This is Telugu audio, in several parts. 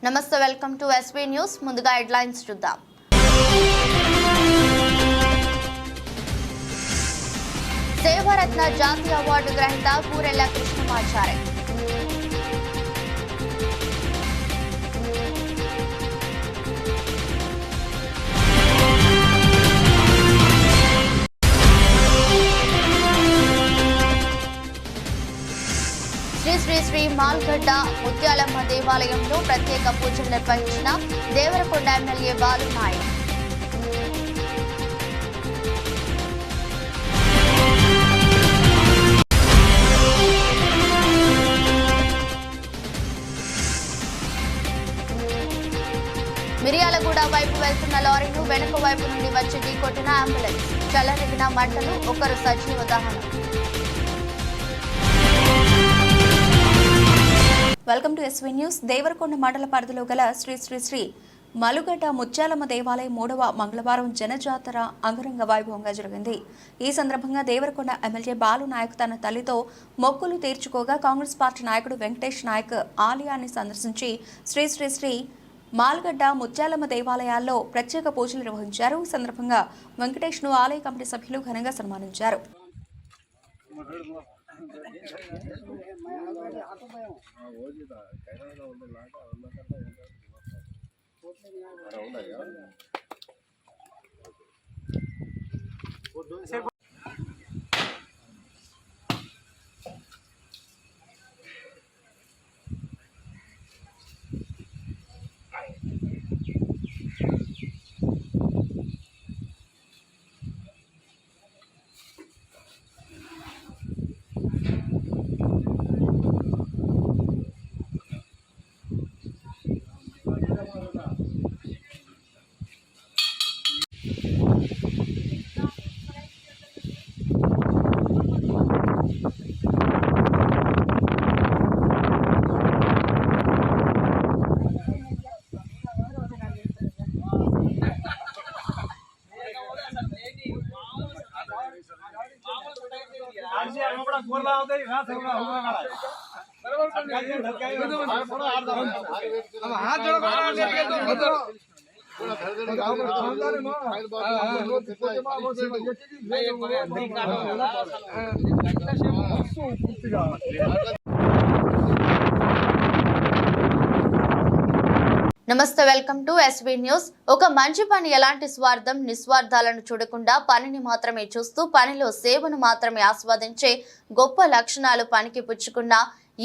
నమస్తే, వెల్కమ్ టు ఎస్బీ న్యూస్. ముందుగా హెడ్లైన్స్ చూద్దాం. సేవారత్న జాతీయ అవార్డు గ్రహీత కూరెళ్ల కృష్ణమాచారి. శ్రీ మాల్గడ్డ ముత్యాలమ్మ దేవాలయంలో ప్రత్యేక పూజలు నిర్వహించిన దేవరకొండ ఎమ్మెల్యే బాలు నాయక్. మిర్యాలగూడ వైపు వెళ్తున్న లారీను వెనుక వైపు నుండి వచ్చి ఢీకొట్టిన అంబులెన్స్. చల్లరగిన మంటలు, ఒకరు సజీవ దహనం. Welcome to SV news. Devarakonda మండల పరిధిలో గల శ్రీ మలుగడ్డ ముత్యాలమ్మ దేవాలయం 3వ మంగళవారం జనజాతర అంగరంగ వైభవంగా జరిగింది. ఈ సందర్భంగా దేవరకొండ ఎమ్మెల్యే బాలు నాయక్ తన తల్లితో మొక్కులు తీర్చుకోగా కాంగ్రెస్ పార్టీ నాయకుడు వెంకటేష్ నాయక్ ఆలయాన్ని సందర్శించి శ్రీ మాల్గడ్డ ముత్యాలమ్మ దేవాలయాల్లో ప్రత్యేక పూజలు నిర్వహించారు. ఈ సందర్భంగా వెంకటేష్ ను ఆలయ కమిటీ సభ్యులు ఘనంగా సన్మానించారు. నమస్తే, వెల్కమ్ టు ఎస్బీ న్యూస్. ఒక మంచి పని ఎలాంటి స్వార్థం నిస్వార్థాలను చూడకుండా పనిని మాత్రమే చూస్తూ పనిలో సేవను మాత్రమే ఆస్వాదించే గొప్ప లక్షణాలు పనికి పుచ్చుకున్న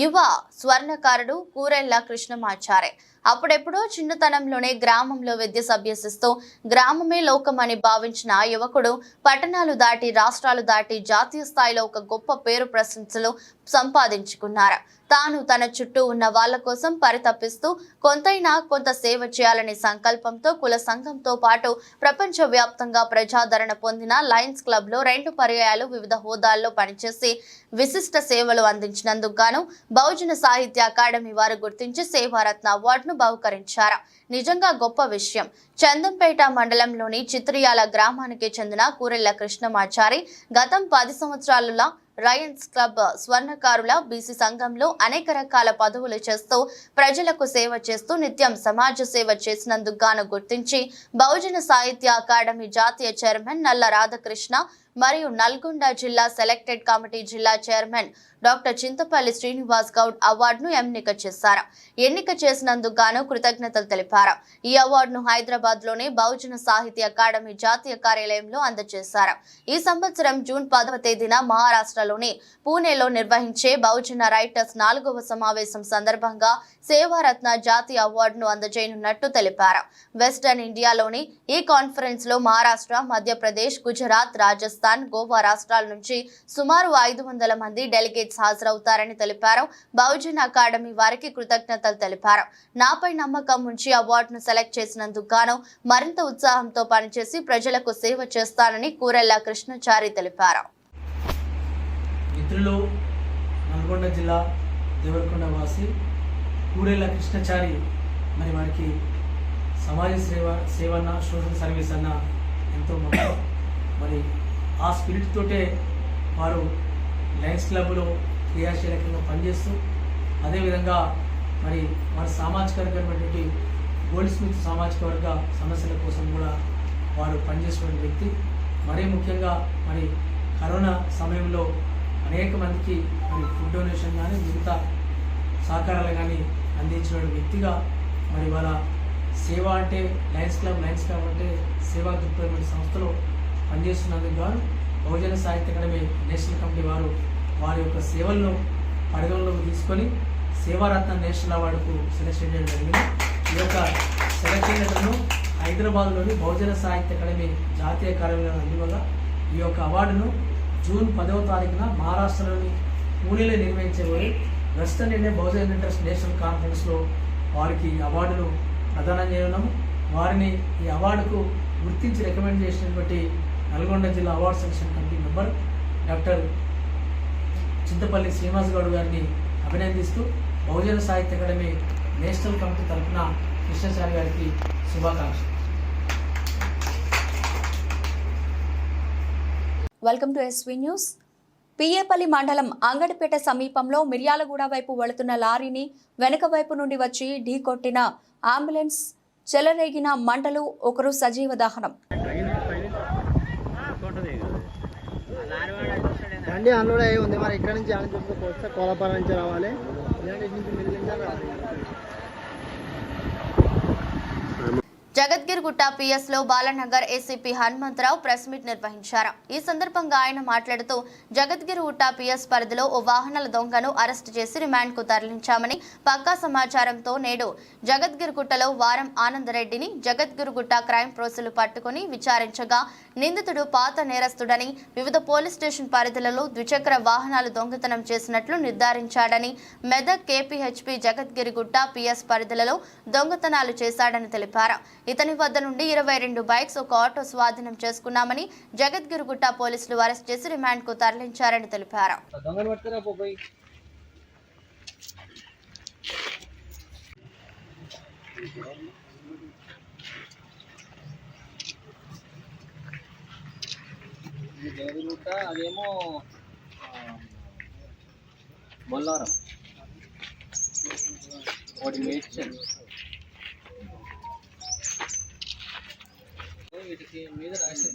యువ స్వర్ణకారుడు కూరెళ్ల కృష్ణమాచారి. అప్పుడెప్పుడో చిన్నతనంలోనే గ్రామంలో విద్య అభ్యసిస్తూ గ్రామమే లోకమని భావించిన ఆ యువకుడు పట్టణాలు దాటి రాష్ట్రాలు దాటి జాతీయ స్థాయిలో ఒక గొప్ప పేరు ప్రశంసలు సంపాదించుకున్నారు. తాను తన చుట్టూ ఉన్న వాళ్ల కోసం పరితపిస్తూ కొంతైనా కొంత సేవ చేయాలనే సంకల్పంతో కుల సంఘంతో పాటు ప్రపంచ వ్యాప్తంగా ప్రజాదరణ పొందిన లయన్స్ క్లబ్ లో 2 పర్యాయాలు వివిధ హోదాల్లో పనిచేసి విశిష్ట సేవలు అందించినందుకు గాను బహుజన సాహిత్య అకాడమీ వారు గుర్తించి సేవారత్న అవార్డును బహుకరించారు. నిజంగా గొప్ప విషయం. చందంపేట మండలంలోని చిత్రియాల గ్రామానికి చెందిన కూరెళ్ల కృష్ణమాచారి గతం 10 సంవత్సరాలుగా లయన్స్ క్లబ్ స్వర్ణకారుల బీసీ సంఘంలో అనేక రకాల పదవులు చేస్తూ ప్రజలకు సేవ చేస్తూ నిత్యం సమాజ సేవ చేసినందుకు గాను గుర్తించి బహుజన సాహిత్య అకాడమీ జాతీయ చైర్మన్ నల్ల రాధాకృష్ణ మరియు నల్గొండ జిల్లా సెలెక్టెడ్ కమిటీ జిల్లా చైర్మన్ డాక్టర్ చింతపల్లి శ్రీనివాస్ గౌడ్ అవార్డును ఎన్నిక చేశారు. ఎన్నిక చేసినందుకు గాను కృతజ్ఞతలు తెలిపారు. ఈ అవార్డును హైదరాబాద్ లోని బహుజన సాహిత్య అకాడమీ జాతీయ కార్యాలయంలో అందజేశారు. ఈ సంవత్సరం జూన్ 10వ తేదీన మహారాష్ట్రలోని పూణేలో నిర్వహించే బహుజన రైటర్స్ 4వ సమావేశం సందర్భంగా సేవారత్న జాతీయ అవార్డును అందజేయనున్నట్టు తెలిపారు. వెస్టర్న్ ఇండియాలోని ఈ కాన్ఫరెన్స్ లో మహారాష్ట్ర, మధ్యప్రదేశ్, గుజరాత్, రాజస్థాన్, గోవా రాష్ట్రాల నుంచి సుమారు 500 మంది డెలిగేట్స్ హాజరవుతారని తెలిపారు. బహుజన అకాడమీ వారికి కృతజ్ఞతలు తెలిపారు. నాపై నమ్మకం ఉంచి అవార్డును సెలెక్ట్ చేసినందుకు గాను మరింత ఉత్సాహంతో పనిచేసి ప్రజలకు సేవ చేస్తానని కూరెళ్ల కృష్ణచారి తెలిపారు. మిత్రులు, నల్గొండ జిల్లా దేవరకొండ వాసి కూరెళ్ల కృష్ణచారి మరి వారికి సమాజ సేవ అన్న సోషల్ సర్వీస్ అన్న ఎంతో ముఖ్యం. మరి ఆ స్పిరిట్ తోటే వారు లయన్స్ క్లబ్లో క్రియాశీలకంగా పనిచేస్తూ అదేవిధంగా మరి వారి సామాజిక వర్గమైనటువంటి గోల్డ్ స్మిత్ సామాజిక వర్గ సమస్యల కోసం కూడా వారు పనిచేసినటువంటి వ్యక్తి. మరీ ముఖ్యంగా మరి కరోనా సమయంలో అనేక మందికి మరి ఫుడ్ డొనేషన్ కానీ మిగతా సహకారాలు కానీ అందించిన వ్యక్తిగా మరి వాళ్ళ సేవ అంటే లయన్స్ క్లబ్ అంటే సేవా దృక్పథమైన సంస్థలో పనిచేస్తున్నందుకు గాను బహుజన సాహిత్య అకాడమీ నేషనల్ కమిటీ వారు వారి యొక్క సేవలను పరిగణలోకి తీసుకొని సేవారత్న నేషనల్ అవార్డుకు సెలెక్షన్ చేయడం జరిగింది. ఈ యొక్క సెలెక్షన్ లెటర్ను హైదరాబాద్లోని బహుజన సాహిత్య అకాడమీ జాతీయ కార్యాలయంలో అందివల్ల ఈ యొక్క అవార్డును జూన్ 10వ తారీఖున మహారాష్ట్రలోని పూణేలో నిర్వహించబోయే western Indian Bahujan interest national కాన్ఫరెన్స్లో వారికి అవార్డును ప్రదానం చేయడం. వారిని ఈ అవార్డుకు గుర్తించి రికమెండ్ చేసినటువంటి నల్గొండ జిల్లా award selection committee member doctor Chintapalli Srinivas Goud గారిని అభినందిస్తూ బహుజన సాహిత్య అకాడమీ నేషనల్ కమిటీ తరఫున కృష్ణచారి గారికి శుభాకాంక్షలు. Welcome to SV news. PA Palli మండలం అంగడిపేట సమీపంలో మిర్యాలగూడ వైపు వెళుతున్న లారీని వెనుక వైపు నుండి వచ్చి ఢీకొట్టిన అంబులెన్స్ చెలరేగిన మంటలు, ఒకరు సజీవ దహనం. బండి అన్లోడ్ అయ్యి ఉంది. మరి ఇక్కడ నుంచి వస్తే కోలపాల నుంచి రావాలి, ఇలాంటి నుంచి మెల్లిందా రావాలి. జగద్గిరిగుట్ట పిఎస్ లో Balanagar ACP Hanumantharao press meet నిర్వహించారు. ఈ సందర్భంగా ఆయన మాట్లాడుతూ జగద్గిరిగుట్ట పిఎస్ పరిధిలో ఓ వాహనాల దొంగను అరెస్టు చేసి రిమాండ్ కు తరలించామని, పక్కా సమాచారంతో నేడు జగద్గిరిగుట్టలో వారం ఆనందరెడ్డిని జగద్గిరిగుట్ట క్రైమ్ పోలీసులు పట్టుకుని విచారించగా నిందితుడు పాత నేరస్తుడని, వివిధ పోలీస్ స్టేషన్ పరిధిలలో ద్విచక్ర వాహనాలు దొంగతనం చేసినట్లు నిర్ధారించాడని, మెదక్ కేపీహెచ్పీ జగద్గిరిగుట్ట పిఎస్ పరిధిలలో దొంగతనాలు చేశాడని తెలిపారు. ఇతని వద్ద నుండి 22 బైక్స్, ఒక ఆటో స్వాధీనం చేసుకున్నామని జగద్గిరిగుట్ట పోలీసులు అరెస్ట్ చేసి రిమాండ్ కు తరలించారని తెలిపారు. అదేమో మల్లారం వీటికి మీద రాశారు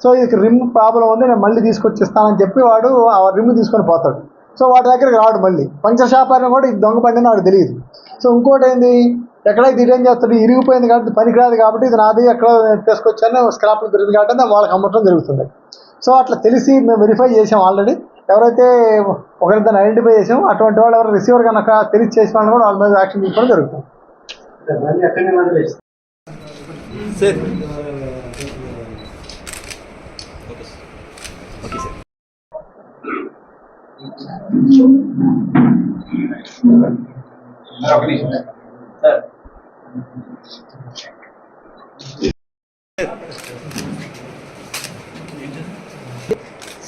సో ఇది రిమ్ ప్రాబ్లం ఉంది, నేను మళ్ళీ తీసుకొచ్చిస్తానని చెప్పి వాడు ఆ రిమ్ తీసుకొని పోతాడు. సో వాడి దగ్గరికి రాడు. మళ్ళీ పంచర్ షాప్ అయినా కూడా ఇది దొంగ పడిందని వాడు తెలియదు. సో ఇంకోటి ఏంది, ఎక్కడైతే ఇది ఏం చేస్తాడు, ఇరిగిపోయింది కాబట్టి పనికిరాదు కాబట్టి ఇది నాది, ఎక్కడ తీసుకొచ్చాను స్క్రాప్లు దొరికింది కాబట్టి వాళ్ళకి అమ్మటం జరుగుతుంది. సో అట్లా తెలిసి మేము వెరిఫై చేసాం ఆల్రెడీ. ఎవరైతే ఒకరిద్దరిని ఐడెంటిఫై చేసాం, అటువంటి వాళ్ళు ఎవరు రిసీవర్ కనుక తెలిసి చేసిన వాళ్ళని కూడా వాళ్ళ మీద యాక్షన్ తీసుకోవడం జరుగుతుంది.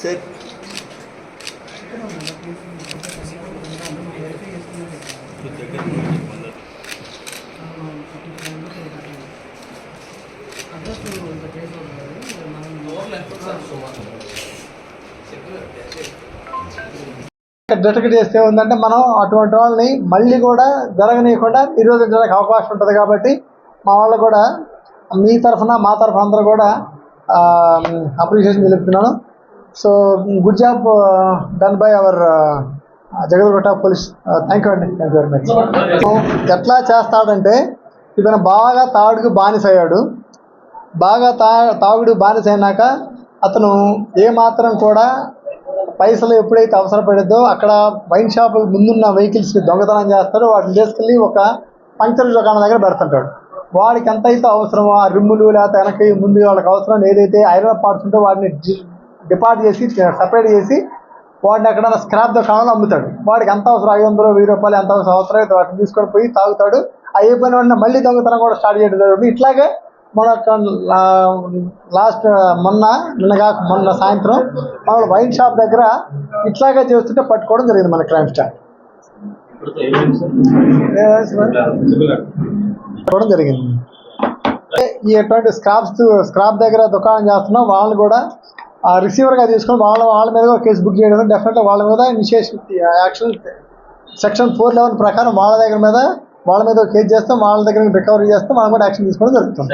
సార్ డిటెక్ట్ చేస్తే ఉందంటే మనం అటువంటి వాళ్ళని మళ్ళీ కూడా జరగనీయకుండా నిరోధించడానికి అవకాశం ఉంటుంది. కాబట్టి మా వాళ్ళు కూడా మీ తరఫున మా తరఫున అందరూ కూడా అప్రిషియేషన్ తెలుపుతున్నాను. So good job done by hour Jagadgirigutta police. Thank you అండి, థ్యాంక్ యూ వెరీ మచ్. ఎట్లా చేస్తాడంటే ఇతను బాగా తాగుడుకు బానిస అయ్యాడు. బాగా తాగుడు బానిస అయినాక అతను ఏమాత్రం కూడా పైసలు ఎప్పుడైతే అవసరపడిద్దో అక్కడ వైన్ షాపుల ముందున్న వెహికల్స్కి దొంగతనం చేస్తాడో వాటిని తీసుకెళ్ళి ఒక పంక్చర్ దుకాణం దగ్గర పెడుతుంటాడు. వాడికి ఎంత అయితే అవసరమో ఆ రిమ్ములు లేకపోతే వెనక్కి ముందు వాళ్ళకి అవసరం ఏదైతే ఐరన్ పార్ట్స్ ఉంటే వాటిని డిపాజిట్ చేసి సపరేట్ చేసి వాడిని ఎక్కడైనా స్క్రాప్ దుకాణంలో అమ్ముతాడు. వాడికి ఎంత అవసరం 500 1000 రూపాయలు ఎంత అవసరం అయితే వాటిని తీసుకొని పోయి తాగుతాడు. అయిపోయిన వెంటనే మళ్ళీ దొంగతనం కూడా స్టార్ట్ చేయడం జరుగుతుంది. ఇట్లాగే మొన్న సాయంత్రం మన వైన్ షాప్ దగ్గర ఇట్లాగే చేస్తుంటే పట్టుకోవడం జరిగింది మన క్రైమ్ స్టార్ పట్టుకోవడం జరిగింది. ఈ ఎటువంటి స్క్రాప్ దగ్గర దుకాణం చేస్తున్నాం వాళ్ళని కూడా రిసీవర్గా తీసుకొని వాళ్ళ మీద కూడా కేసు బుక్ చేయడం, డెఫినెట్గా వాళ్ళ మీద ఇనిషియేషన్ యాక్షన్ సెక్షన్ 411 ప్రకారం వాళ్ళ మీద కేసు చేస్తాం, వాళ్ళ దగ్గర రికవరీ చేస్తాం, వాళ్ళని కూడా యాక్షన్ తీసుకోవడం జరుగుతుంది.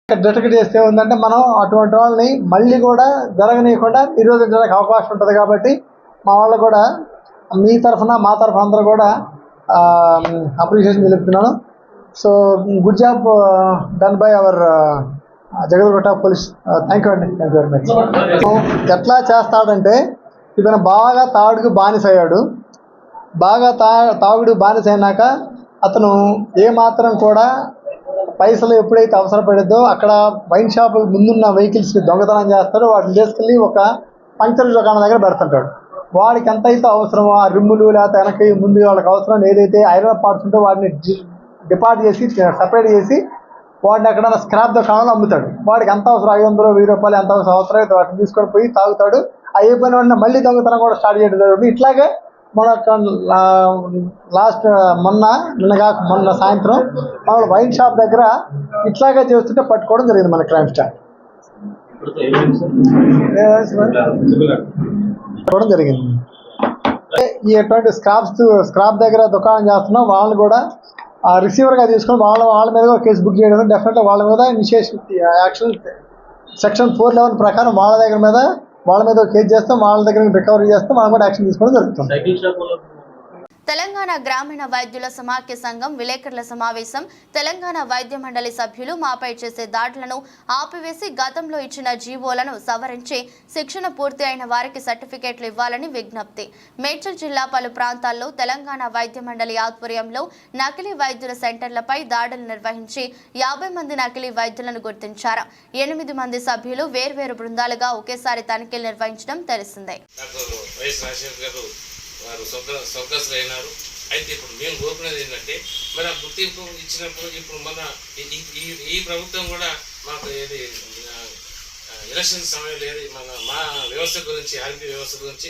డిటెక్ట్ చేస్తే ఉందంటే మనం అటువంటి వాళ్ళని మళ్ళీ కూడా జరగనీయకుండా నిరోధించడానికి అవకాశం ఉంటుంది. కాబట్టి మా వాళ్ళు కూడా మీ తరఫున మా తరఫున అందరూ కూడా అప్రిషియేషన్ తెలుపుతున్నాను. So good job done by our Jagadgutta police. Thank you అండి, థ్యాంక్ యూ వెరీ మచ్. ఎట్లా చేస్తాడంటే ఇతను బాగా తాగుడుకు బానిస అయ్యాడు. బాగా తాగుడు బానిస అయినాక అతను ఏమాత్రం కూడా పైసలు ఎప్పుడైతే అవసరపడిద్దో అక్కడ వైన్ షాపుల ముందున్న వెహికల్స్ని దొంగతనం చేస్తాడో వాటిని తీసుకెళ్ళి ఒక పంక్చర్ దుకాణం దగ్గర పెడుతుంటాడు. వాడికి ఎంత అయితే అవసరమో ఆ రిమ్ములు లేకపోతే వెనక్కి ముందు వాళ్ళకి అవసరం ఏదైతే ఐరన్ పార్ట్స్ ఉంటే వాటిని డిపాజిట్ చేసి సపరేట్ చేసి వాడిని అక్కడ స్క్రాప్ దుకాణంలో అమ్ముతాడు. వాడికి ఎంత అవసరం 500 1000 రూపాయలు ఎంత అవసరం అయితే వాటిని తీసుకొని పోయి తాగుతాడు. అయిపోయిన వెంటనే మళ్ళీ దొంగతనం కూడా స్టార్ట్ చేయడం జరుగుతుంది. ఇట్లాగే మొన్న సాయంత్రం మన వైన్ షాప్ దగ్గర ఇట్లాగే చేస్తుంటే పట్టుకోవడం జరిగింది మన క్రైమ్ స్టాఫ్ పట్టుకోవడం జరిగింది. ఈ ఎటువంటి స్క్రాప్ దగ్గర దుకాణం చేస్తున్నాం వాళ్ళని కూడా రిసీవర్గా తీసుకొని వాళ్ళ మీద కూడా కేసు బుక్ చేయడం, డెఫినెట్గా వాళ్ళ మీద ఇనిషియేషన్ యాక్షన్ సెక్షన్ 411 ప్రకారం వాళ్ళ మీద కేసు చేస్తాం, వాళ్ళ దగ్గర రికవరీ చేస్తాం, వాళ్ళని కూడా యాక్షన్ తీసుకోవడం జరుగుతుంది. తెలంగాణ గ్రామీణ వైద్యుల సమాఖ్య సంఘం విలేకరుల సమావేశం. తెలంగాణ వైద్య మండలి సభ్యులు మాపై చేసే దాడులను ఆపివేసి గతంలో ఇచ్చిన జీవోలను సవరించి శిక్షణ పూర్తి అయిన వారికి సర్టిఫికేట్లు ఇవ్వాలని విజ్ఞప్తి. మేడ్చల్ జిల్లా పలు ప్రాంతాల్లో తెలంగాణ వైద్య మండలి ఆధ్వర్యంలో నకిలీ వైద్యుల సెంటర్లపై దాడులు నిర్వహించి 50 మంది నకిలీ వైద్యులను గుర్తించారు. 8 మంది సభ్యులు వేర్వేరు బృందాలుగా ఒకేసారి తనిఖీలు నిర్వహించడం తెలిసిందే. వారు స్వర్గస్థులు అయినారు. అయితే ఇప్పుడు మేము కోరుకునేది ఏంటంటే మరి ఆ గుర్తింపు ఇచ్చినప్పుడు ఇప్పుడు మన ఈ ప్రభుత్వం కూడా మాకు ఏది ఎలక్షన్ సమయంలో ఏది మా వ్యవస్థ గురించి ఆర్మీ వ్యవస్థ గురించి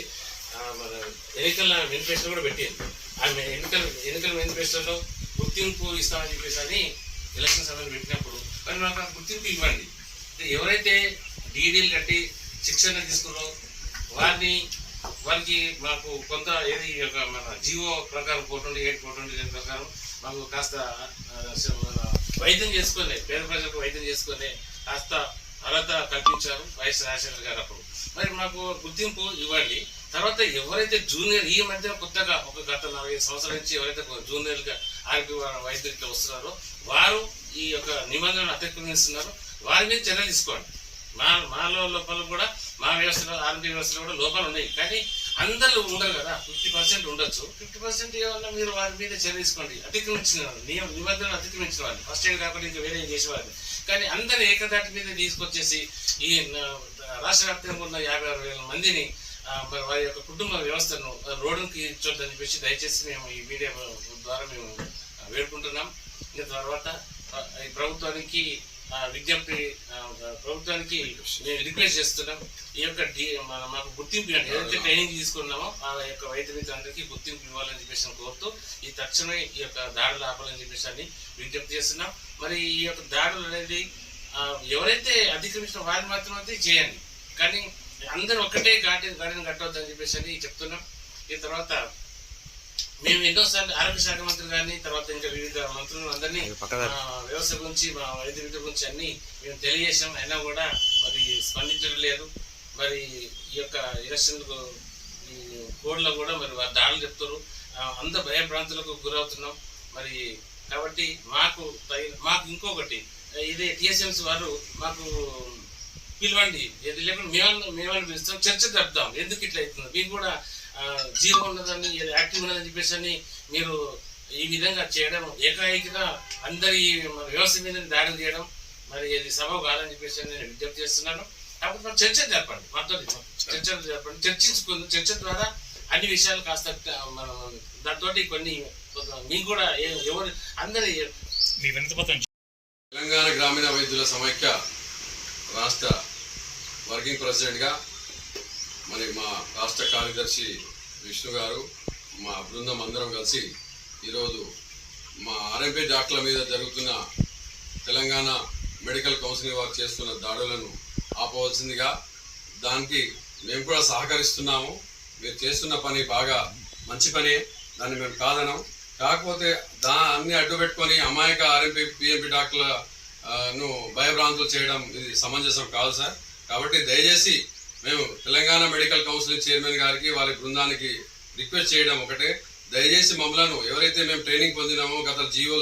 మన ఎన్నికల మేనిఫెస్టో కూడా పెట్టింది. ఆమె ఎన్నికల మేనిఫెస్టోలో గుర్తింపు ఇస్తామని చెప్పేసి అని ఎలక్షన్ సమయంలో పెట్టినప్పుడు మరి మాకు ఆ గుర్తింపు ఇవ్వండి. ఎవరైతే డీడీలు కట్టి శిక్షణ తీసుకున్నారో వారికి మాకు కొంత ఏది మన జీవో ప్రకారం 428 ప్రకారం మాకు కాస్త వైద్యం చేసుకునే పేద ప్రజలకు వైద్యం చేసుకునే కాస్త అర్హత కల్పించారు వైఎస్ రాజశేఖర గారు. అప్పుడు మరి మాకు గుర్తింపు ఇవ్వండి. తర్వాత ఎవరైతే జూనియర్ ఈ మధ్య కొత్తగా ఒక గత 45 సంవత్సరాల నుంచి ఎవరైతే జూనియర్గా ఆర్మీ వైద్యులు వస్తున్నారో వారు ఈ యొక్క నిబంధనలు అతిక్రమిస్తున్నారో వారి మీద చర్యలు తీసుకోండి. మాలో లోపాలు కూడా మా వ్యవస్థలో ఆర్మీ వ్యవస్థలో కూడా లోపాలు ఉన్నాయి. కానీ అందరూ ఉండరు కదా, 50% ఉండొచ్చు. 50% ఏమన్నా మీరు వారి మీద చర్య తీసుకోండి. అతిక్రమించిన నిబంధనలు అతిక్రమించిన వాళ్ళు ఫస్ట్ ఎయిడ్ కాకుండా ఇంకా వేరే చేసేవాళ్ళు. కానీ అందరూ ఏకదాటి మీద తీసుకొచ్చేసి ఈ రాష్ట్ర వ్యాప్తంగా ఉన్న 56,000 మందిని వారి యొక్క కుటుంబ వ్యవస్థను రోడ్డుకి ఇచ్చొద్దని చెప్పేసి దయచేసి మేము ఈ మీడియా ద్వారా మేము వేడుకుంటున్నాం. ఇంకా తర్వాత ఈ ప్రభుత్వానికి విజ్ఞప్తి ప్రభుత్వానికి మేము రిక్వెస్ట్ చేస్తున్నాం. ఈ యొక్క మాకు గుర్తింపు ఇవ్వండి. ఏదైతే ట్రైనింగ్ తీసుకున్నామో ఆ యొక్క వైద్య మిత్రులందరికీ గుర్తింపు ఇవ్వాలని చెప్పేసి కోరుతూ ఈ తక్షణమే ఈ యొక్క దాడులు ఆపాలని చెప్పేసి అని విజ్ఞప్తి చేస్తున్నాం. మరి ఈ యొక్క దాడులు అనేది ఎవరైతే అతిక్రమించిన వారిని మాత్రం అయితే చేయండి, కానీ అందరూ ఒక్కటే గాడిని కట్టవద్దని చెప్పేసి అని చెప్తున్నాం. ఈ తర్వాత మేము ఎన్నోసార్లు ఆరోగ్య శాఖ మంత్రి గారిని తర్వాత ఇంకా వివిధ మంత్రులు అందరినీ వ్యవస్థ గురించి మా వైద్య విద్య గురించి అన్ని మేము తెలియజేసాం. అయినా కూడా మరి స్పందించడం లేదు. మరి ఈ యొక్క ఎలక్షన్ కోడ్లో కూడా మరి వారు దాడులు చెప్తారు, అందరూ భయభ్రాంతులకు గురవుతున్నాం. మరి కాబట్టి మాకు ఇంకొకటి ఇదే టీఎస్ఎంసీ వారు మాకు పిలవండి, లేకుండా మేమని పిలుస్తాం, చర్చ జరుపుతాం. ఎందుకు ఇట్లా అవుతుంది, మీకు కూడా జీవో ఉన్నదని యాక్టివ్ ఉన్నదని చెప్పేసి అని మీరు ఈ విధంగా చేయడం ఏకాఏకిగా అందరి వ్యవస్థ మీద దాడులు చేయడం మరి ఇది సబబు కాదని చెప్పేసి నేను విజ్ఞప్తి చేస్తున్నాను. కాబట్టి మనం చర్చ జరపండి, చర్చ ద్వారా అన్ని విషయాలు కాస్త మనం దాంతో కొన్ని మీకు కూడా ఎవరు అందరి తెలంగాణ గ్రామీణ వైద్యుల సమైక్య రాష్ట్ర వర్కింగ్ ప్రెసిడెంట్గా మరి మా రాష్ట్ర కార్యదర్శి విష్ణు గారు మా బృందం అందరం కలిసి ఈరోజు మా ఆర్ఎంపీ డాక్టర్ల మీద జరుగుతున్న తెలంగాణ మెడికల్ కౌన్సిలింగ్ వారు చేస్తున్న దాడులను ఆపవలసిందిగా, దానికి మేము కూడా సహకరిస్తున్నాము. మీరు చేస్తున్న పని బాగా మంచి పనే, దాన్ని మేము కాదనం. కాకపోతే అన్ని అడ్డు పెట్టుకొని అమాయక ఆర్ఎంపీ పిఎంపీ డాక్టర్లను భయభ్రాంతులు చేయడం ఇది సమంజసం కాదు సార్. కాబట్టి దయచేసి మేము తెలంగాణ మెడికల్ కౌన్సిలింగ్ చైర్మన్ గారికి వారి బృందానికి రిక్వెస్ట్ చేయడం ఒకటే, దయచేసి మమ్మలను ఎవరైతే మేము ట్రైనింగ్ పొందినామో గత జియో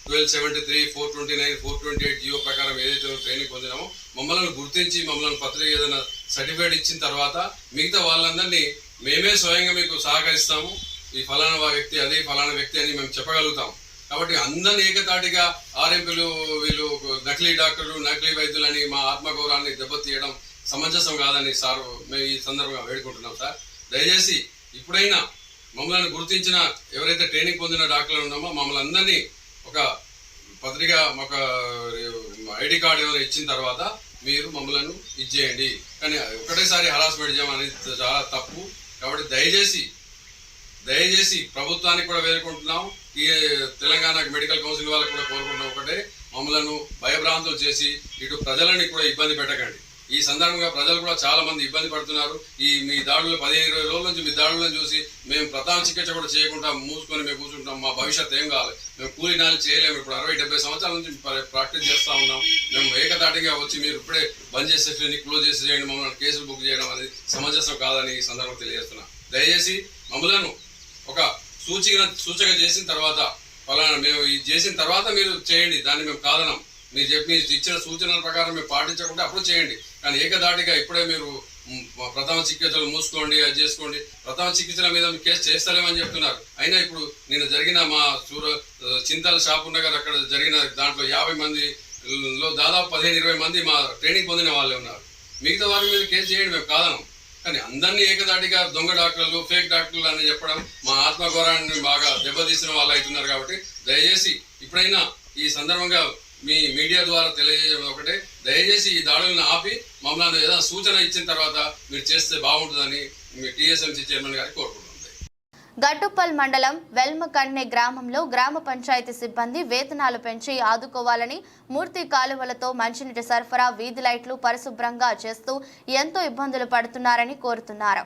1273, 429, 428 జియో ప్రకారం ఏదైతే ట్రైనింగ్ పొందినామో మమ్మల్ని గుర్తించి మమ్మల్ని పత్రిక ఏదైనా సర్టిఫికేట్ ఇచ్చిన తర్వాత మిగతా వాళ్ళందరినీ మేమే స్వయంగా మీకు సహకరిస్తాము, ఈ ఫలానా వ్యక్తి అది ఫలానా వ్యక్తి అని మేము చెప్పగలుగుతాం. కాబట్టి అందరినీ ఏకతాటిగా ఆర్ఎంపీలు వీళ్ళు నకిలీ డాక్టర్లు నకిలీ వైద్యులని మా ఆత్మగౌరవాన్ని దెబ్బతీయడం సమంజసం కాదని సార్ మేము ఈ సందర్భంగా వేడుకుంటున్నాం సార్. దయచేసి ఇప్పుడైనా మమ్మల్ని గుర్తించిన ఎవరైతే ట్రైనింగ్ పొందిన డాక్టర్లు ఉన్నామో మమ్మల్ని అందరినీ ఒక పత్రిక ఒక ఐడి కార్డు ఏమైనా ఇచ్చిన తర్వాత మీరు మమ్మల్ని ఇచ్చేయండి. కానీ ఒకటేసారి హరాస్మెంట్ చేయడం అనేది చాలా తప్పు. కాబట్టి దయచేసి ప్రభుత్వానికి కూడా వేడుకుంటున్నాం, ఈ తెలంగాణ మెడికల్ కౌన్సిల్ వాళ్ళకి కూడా కోరుకుంటున్నాం ఒకటే, మమ్మలను భయభ్రాంతులు చేసి ఇటు ప్రజలని కూడా ఇబ్బంది పెట్టకండి. ఈ సందర్భంగా ప్రజలు కూడా చాలా మంది ఇబ్బంది పడుతున్నారు. మీ దాడులు 15-20 రోజుల నుంచి మీ దాడులను చూసి మేము ప్రథమ చికిత్స కూడా చేయకుండా మూసుకొని మేము కూర్చుంటాం. మా భవిష్యత్తు ఏం కావాలి? మేము కూలీ నాలు చేయలేము. ఇప్పుడు 60-70 సంవత్సరాల నుంచి ప్రాక్టీస్ చేస్తూ ఉన్నాం. మేము ఏకతాటిగా వచ్చి మీరు ఇప్పుడే బంద్ చేసేసి క్లోజ్ చేసేయండి, మమ్మల్ని కేసులు బుక్ చేయడం అనేది సమంజసం కాదని ఈ సందర్భంగా తెలియజేస్తున్నాం. దయచేసి మమ్మలను ఒక సూచన చేసిన తర్వాత ఫలానా మేము ఇది చేసిన తర్వాత మీరు చేయండి, దాన్ని మేము కాదనం. మీరు ఇచ్చిన సూచనల ప్రకారం మీరు పాటించకుంటే అప్పుడు చేయండి. కానీ ఏకదాటిగా ఇప్పుడే మీరు ప్రథమ చికిత్సలు మూసుకోండి, అది చేసుకోండి, ప్రథమ చికిత్సల మీద కేసు చేస్తలేమని చెప్తున్నారు. అయినా ఇప్పుడు నేను జరిగిన మా చింతల షాపు నగర్ అక్కడ జరిగిన దాంట్లో 50 మందిలో దాదాపు 15-20 మంది మా ట్రైనింగ్ పొందిన వాళ్ళే ఉన్నారు. మిగతా వారి మీద కేసు చేయండి, మేము కాదనం. కానీ అందరినీ ఏకదాటిగా దొంగ డాక్టర్లు ఫేక్ డాక్టర్లు అని చెప్పడం మా ఆత్మగౌరవాన్ని బాగా దెబ్బతీసిన వాళ్ళు అవుతున్నారు. కాబట్టి దయచేసి ఇప్పుడైనా ఈ సందర్భంగా మీ మీడియా ద్వారా తెలియజేయడం ఒకటే, దయచేసి ఈ దాడులను ఆపి మమ్మల్ని ఏదైనా సూచన ఇచ్చిన తర్వాత మీరు చేస్తే బాగుంటుందని మీ టీఎస్ఎంసీ చైర్మన్ గారికి కోరుకుంటున్నాం. గట్టుప్పల్ మండలం వెల్మకన్నె గ్రామంలో గ్రామ పంచాయతీ సిబ్బంది వేతనాలు పెంచి ఆదుకోవాలని, మూర్తి కాలువలతో మంచినీటి సరఫరా, వీధి లైట్లు పరిశుభ్రంగా చేస్తూ ఎంతో ఇబ్బందులు పడుతున్నారని కోరుతున్నారు.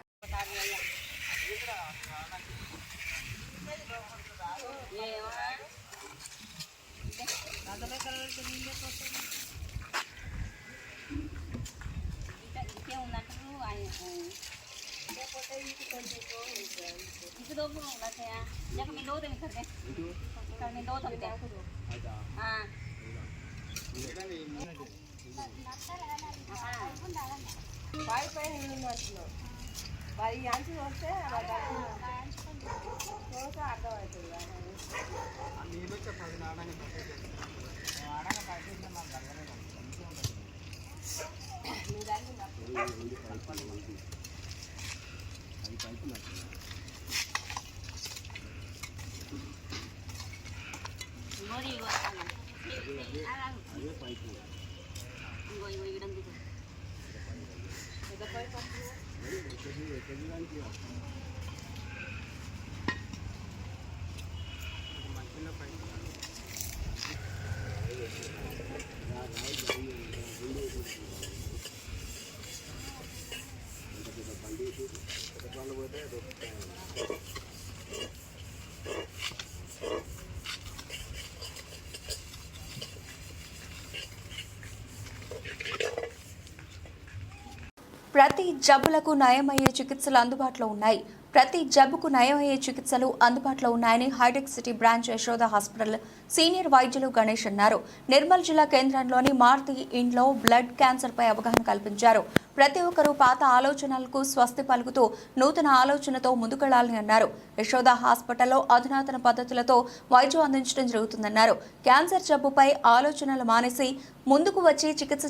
ప్రతి జబ్బులకు నయమయ్యే చికిత్సలు అందుబాటులో ఉన్నాయి. ప్రతి జబ్బుకు నయమయ్యే చికిత్సలు అందుబాటులో ఉన్నాయని hitech city branch Yashoda hospital senior వైద్యులు గణేష్ అన్నారు. నిర్మల్ జిల్లా కేంద్రంలోని మారుతి ఇంట్లో బ్లడ్ క్యాన్సర్ పై అవగాహన కల్పించారు. ప్రతి ఒక్కరూ పాత ఆలోచనలకు స్వస్తి పలుకుతూ నూతన ఆలోచనతో ముందుకెళ్లాలని అన్నారు. యశోద హాస్పిటల్లో అధునాతన పద్ధతులతో వైద్యం అందించడం జరుగుతుందన్నారు. క్యాన్సర్ జబ్బుపై ఆలోచనలు మానేసి ముందుకు వచ్చి చికిత్స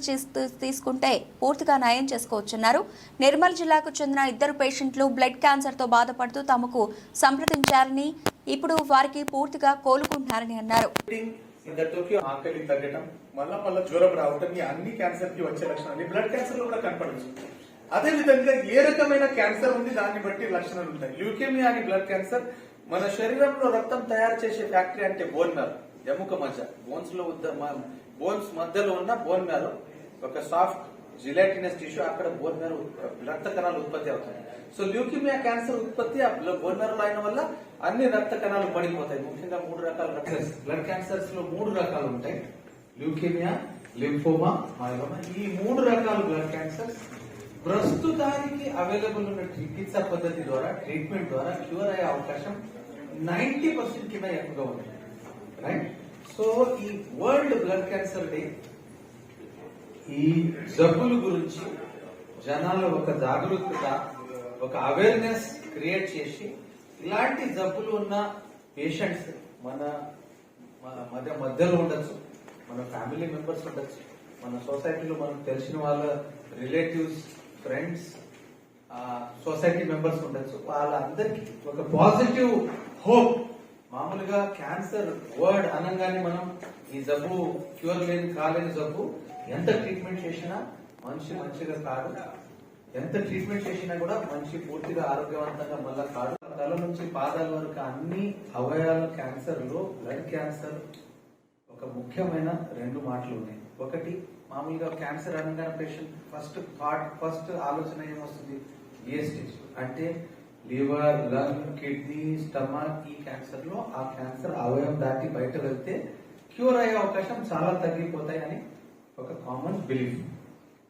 తీసుకుంటే పూర్తిగా నయం చేసుకోవచ్చన్నారు. నిర్మల్ జిల్లాకు చెందిన 2 పేషెంట్లు బ్లడ్ క్యాన్సర్తో బాధపడుతూ తమకు సంప్రదించారని, ఇప్పుడు వారికి పూర్తిగా కోలుకుంటున్నారని అన్నారు. ఆకలి తగ్గడం, మళ్ళా జ్వరం రావటం, ఈ అన్ని క్యాన్సర్ కి వచ్చే లక్షణాలు బ్లడ్ క్యాన్సర్ లో కూడా కనపడచ్చు. అదే విధంగా ఏ రకమైన క్యాన్సర్ ఉంది దాన్ని బట్టి లక్షణాలు ఉంటాయి. ల్యూకేమియా అని బ్లడ్ క్యాన్సర్ మన శరీరంలో రక్తం తయారు చేసే ఫ్యాక్టరీ అంటే బోన్ నర్వ్, ఎముక మజ్జ, బోన్స్ లో బోన్స్ మధ్యలో ఉన్న బోన్ మ్యారో ఒక సాఫ్ట్ జిలాటినస్ టిష్యూ, అక్కడ బోన్ మ్యారో రక్త కణాలు ఉత్పత్తి అవుతాయి. సో ల్యూకిమియా క్యాన్సర్ ఉత్పత్తి ఆ బోన్ మ్యారోలో అయిన వల్ల అన్ని రక్త కణాలు పడిపోతాయి. ముఖ్యంగా 3 రకాల బ్లడ్ క్యాన్సర్స్ లో 3 రకాలు ఉంటాయి: ల్యూకిమియా, లింఫోమా, మయోమా. ఈ 3 రకాల బ్లడ్ క్యాన్సర్ ప్రస్తుతానికి అవైలబుల్ ఉన్న చికిత్సా పద్ధతి ద్వారా, ట్రీట్మెంట్ ద్వారా క్యూర్ అయ్యే అవకాశం 90% కింద ఎక్కువగా ఉంది. రైట్. సో ఈ వరల్డ్ బ్లడ్ క్యాన్సర్ డే ఈ జబ్బుల గురించి జనాలు ఒక జాగరూకత, ఒక అవేర్నెస్ క్రియేట్ చేసి ఇలాంటి జబ్బులు ఉన్న పేషెంట్స్ మన మధ్యలో ఉండొచ్చు, మన ఫ్యామిలీ మెంబర్స్ ఉండొచ్చు, మన సొసైటీలో మనకు తెలిసిన వాళ్ళ రిలేటివ్స్, ఫ్రెండ్స్, సొసైటీ మెంబర్స్ ఉండొచ్చు. వాళ్ళందరికీ ఒక పాజిటివ్ హోప్. మామూలుగా క్యాన్సర్ వర్డ్ అనగానే మనం ఈ జబ్బు క్యూర్ కాలేని జబ్బు, ఎంత ట్రీట్మెంట్ చేసినా మనిషి మంచిగా కాదు, ఎంత ట్రీట్మెంట్ చేసినా కూడా మనిషి పూర్తిగా ఆరోగ్యవంతంగా మళ్ళా కాదు. తల నుంచి పాదాల వరకు అన్ని అవయవాల క్యాన్సర్ లో బ్లడ్ క్యాన్సర్ ఒక ముఖ్యమైన 2 మాటలు ఉన్నాయి. ఒకటి, మామూలుగా క్యాన్సర్ అనగానే పేషెంట్ ఫస్ట్ ఆలోచన ఏమొస్తుంది? ఏ స్టేజ్ అంటే లివర్, లంగ్, కిడ్నీ, స్టమక్. ఈ క్యాన్సర్ లో ఆ క్యాన్సర్ అవయవం దాటి బయట వెళ్తే క్యూర్ అయ్యే అవకాశం చాలా తగ్గిపోతాయి అని ఒక కామన్ బిలీఫ్.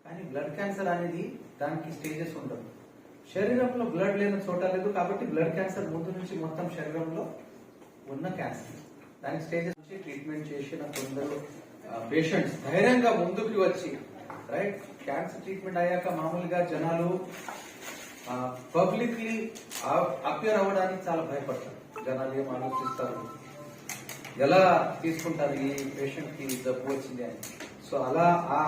కానీ బ్లడ్ క్యాన్సర్ అనేది దానికి స్టేజెస్ ఉండవు. శరీరంలో బ్లడ్ లేని చోట లేదు కాబట్టి బ్లడ్ క్యాన్సర్ ముందు నుంచి మొత్తం శరీరంలో ఉన్న క్యాన్సర్. దానికి స్టేజెస్ నుంచి ట్రీట్మెంట్ చేసిన కొందరు పేషెంట్స్ ధైర్యంగా ముందుకు వచ్చి రైట్ క్యాన్సర్ ట్రీట్మెంట్ అయ్యాక మామూలుగా జనాలు పబ్లిక్లీ అపియర్ అవ్వడానికి చాలా భయపడతారు. జనాలు ఏం ఆలోచిస్తారు, ఎలా తీసుకుంటారు ఈ పేషెంట్ కి జబ్బు వచ్చింది అని. సో అలా ఆ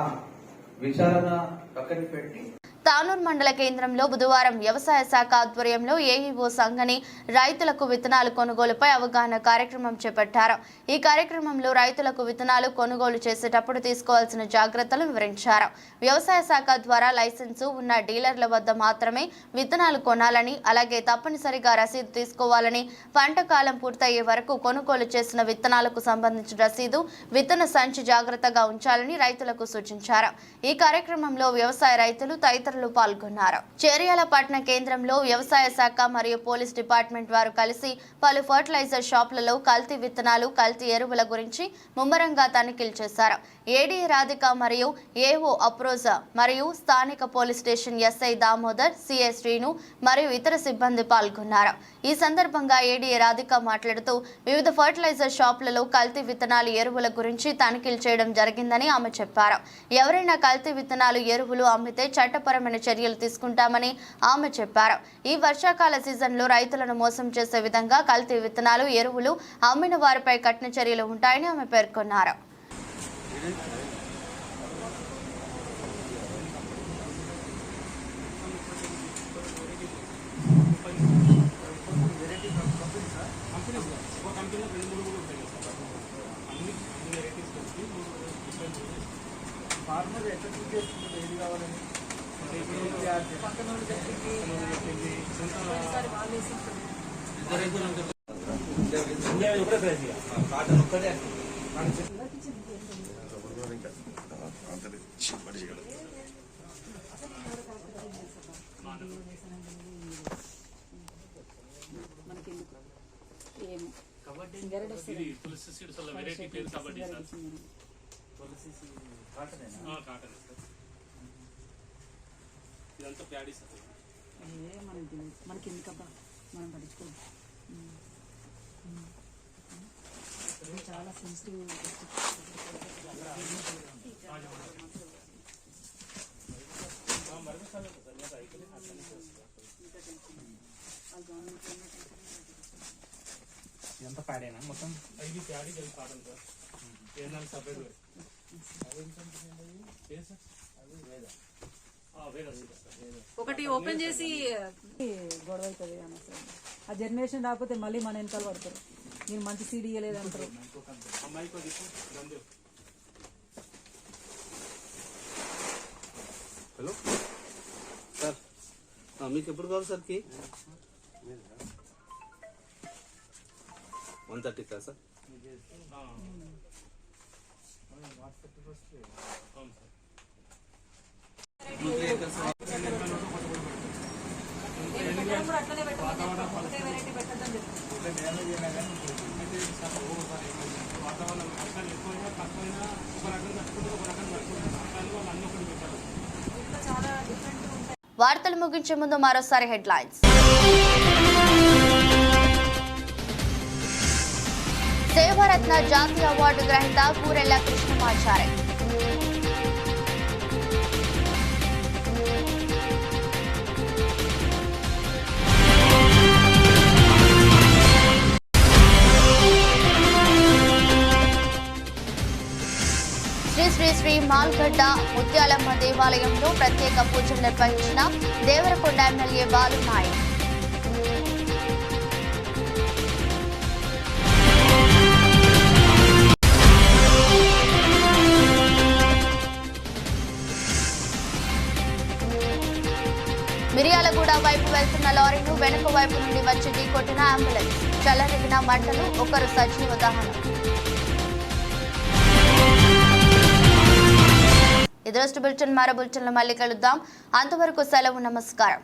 విచారణ పక్కన పెట్టి తానూరు మండల కేంద్రంలో బుధవారం వ్యవసాయ శాఖ ఆధ్వర్యంలో ఏఈఓ సంఘని రైతులకు విత్తనాలు కొనుగోలుపై అవగాహన కార్యక్రమం చేపట్టారు. ఈ కార్యక్రమంలో రైతులకు విత్తనాలు కొనుగోలు చేసేటప్పుడు తీసుకోవాల్సిన జాగ్రత్తలు వివరించారు. వ్యవసాయ శాఖ ద్వారా లైసెన్సు ఉన్న డీలర్ల వద్ద మాత్రమే విత్తనాలు కొనాలని, అలాగే తప్పనిసరిగా రసీదు తీసుకోవాలని, పంట కాలం పూర్తయ్యే వరకు కొనుగోలు చేసిన విత్తనాలకు సంబంధించిన రసీదు, విత్తన సంచి జాగ్రత్తగా ఉంచాలని రైతులకు సూచించారు. ఈ కార్యక్రమంలో వ్యవసాయ రైతులు తదితరులు పాల్గొన్నారు. చేర్యాల పట్టణ కేంద్రంలో వ్యవసాయ శాఖ మరియు పోలీస్ డిపార్ట్మెంట్ వారు కలిసి పలు ఫర్టిలైజర్ షాపులలో కల్తీ విత్తనాలు, కల్తీ ఎరువుల గురించి ముమ్మరంగా తనిఖీలు చేశారు. ఏడీఏ రాధిక మరియు ఏఓ అప్రోజా మరియు స్థానిక police station SI Damodar, CI Srinu మరియు ఇతర సిబ్బంది పాల్గొన్నారు. ఈ సందర్భంగా ఏడీఏ రాధిక మాట్లాడుతూ వివిధ ఫర్టిలైజర్ షాపులలో కల్తీ విత్తనాలు, ఎరువుల గురించి తనిఖీలు చేయడం జరిగిందని ఆమె చెప్పారు. ఎవరైనా కల్తీ విత్తనాలు, ఎరువులు అమ్మితే చట్టపరమైన చర్యలు తీసుకుంటామని ఆమె చెప్పారు. ఈ వర్షాకాల సీజన్లో రైతులను మోసం చేసే విధంగా కల్తీ విత్తనాలు, ఎరువులు అమ్మిన వారిపై కఠిన చర్యలు ఉంటాయని ఆమె పేర్కొన్నారు. ఫార్మర్ ఎట్లా తీసుకుంటుంది, ఏది కావాలని పక్కన తులసి సీడ్స్ వల్ల వెరైటీ పేరు కబడ్డీ సార్. కాటన్ ఇదంతా ప్యాడీ సార్. మనకి ఎందుకబ్బా, మనం పడుచుకోవాలి. చాలా సెన్సిటివ్. ఇదంతా ప్యాడేనా మొత్తం? ఇది ప్యాడీ కలిపి కాటన్ సార్. ఏదైనా సపరేట్ ఒకటి ఓపెన్ చేసి గొడవ అవుతుంది అని అసలు. ఆ జనరేషన్ రాకపోతే మళ్ళీ మన వెనకాల పడతారు. మీరు మంచి సీడీ ఇవ్వలేదంటారు. హలో సార్, మీకు ఎప్పుడు కావాలి సార్? కి 1:30 సార్. కూడా అట్లనే పెట్టమని ఒకటే వెరైటీ పెట్టద్దని వాతావరణం వర్షాలు ఎక్కువైనా తక్కువైనా ఒక రకం కట్టుకుంటే ఒక రకం కట్టుకుంటారు అట్లానే వాళ్ళు అన్ని ఒకటి పెట్టారు. ఇట్లా చాలా డిఫరెంట్ ఉంటాయి. వార్తలు ముగించే ముందు మరోసారి హెడ్లైన్స్. సేవారత్న జాతీయ అవార్డు గ్రహీత కూరెళ్ల కృష్ణమాచారి. శ్రీ శ్రీ శ్రీ మాల్గడ్డ ముత్యాలమ్మ దేవాలయంలో ప్రత్యేక పూజలు నిర్వహించిన దేవరకొండ ఎమ్మెల్యే బాలునాయక్. మిర్యాలగూడ వైపు వెళ్తున్న లారీను వెనుక వైపు నుండి వచ్చి ఢీకొట్టిన అంబులెన్స్. చెలరేగిన మంటలు, ఒకరు సజీవ దహనం. ఇది రోజు బులెటిన్. మరో బులెటిన్లో మళ్ళీ కలుద్దాం. అంతవరకు సెలవు. నమస్కారం.